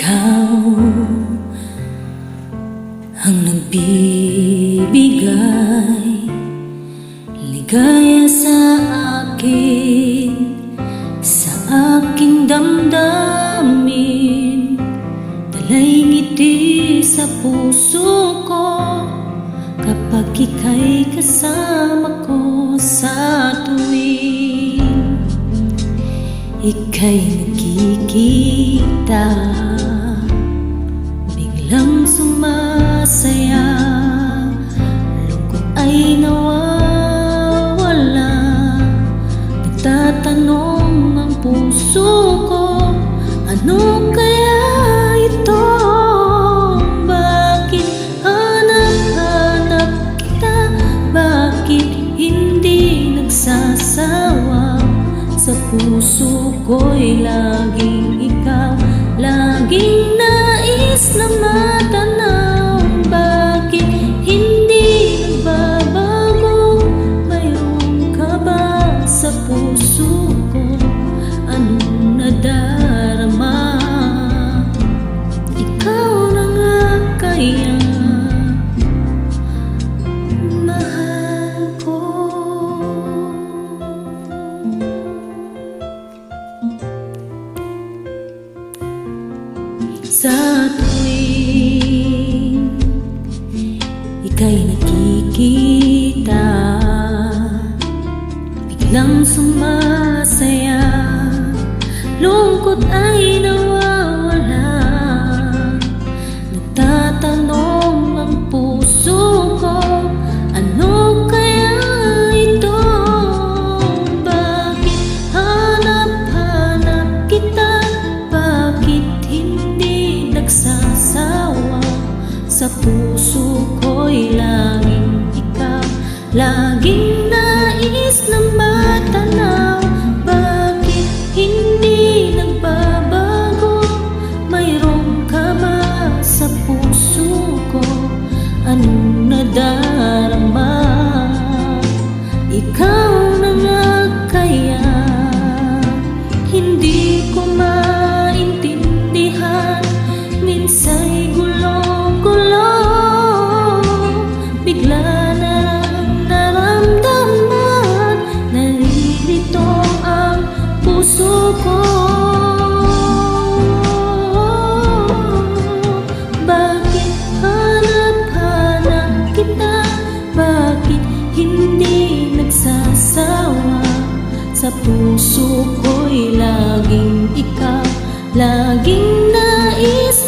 Ikaw ang nagbibigay ligaya sa akin, sa aking damdamin. Dalay ngiti sa puso ko kapag ika'y kasama ko sa tuwing ika'y nakikita. Biglang sumasaya, lungkot ay nawawala. Nagtatanong ang puso ko, ano kaya ito? Bakit hanap-hanap kita? Bakit hindi nagsasawa? Sa puso ko'y laging ikaw, laging nais na matanaw. Bakit hindi nagbabago? Mayroon ka ba sa puso ko? Anong nadarama? Ikaw na nga kaya mahal ko. Sa tuwing ika'y nakikita, biglang sumasaya, lungkot ay nawawala. Nagtatanong ang puso ko, ano kaya ito? Bakit hanap-hanap kita? Bakit hindi nagsasawa? Sa puso ko'y laging ikaw, laging nais na matanaw. Bakit hindi nagbabago? Mayroon ka ba sa puso ko? Anong nadarama? Ikaw na nga kaya hindi ko maintindihan. Minsa'y gulo-gulo, bigla na lang naramdaman. Nalilito ang puso ko. Bakit hanap-hanap kita? Bakit hindi nagsasawa? Sa puso ko'y laging ikaw, laging nais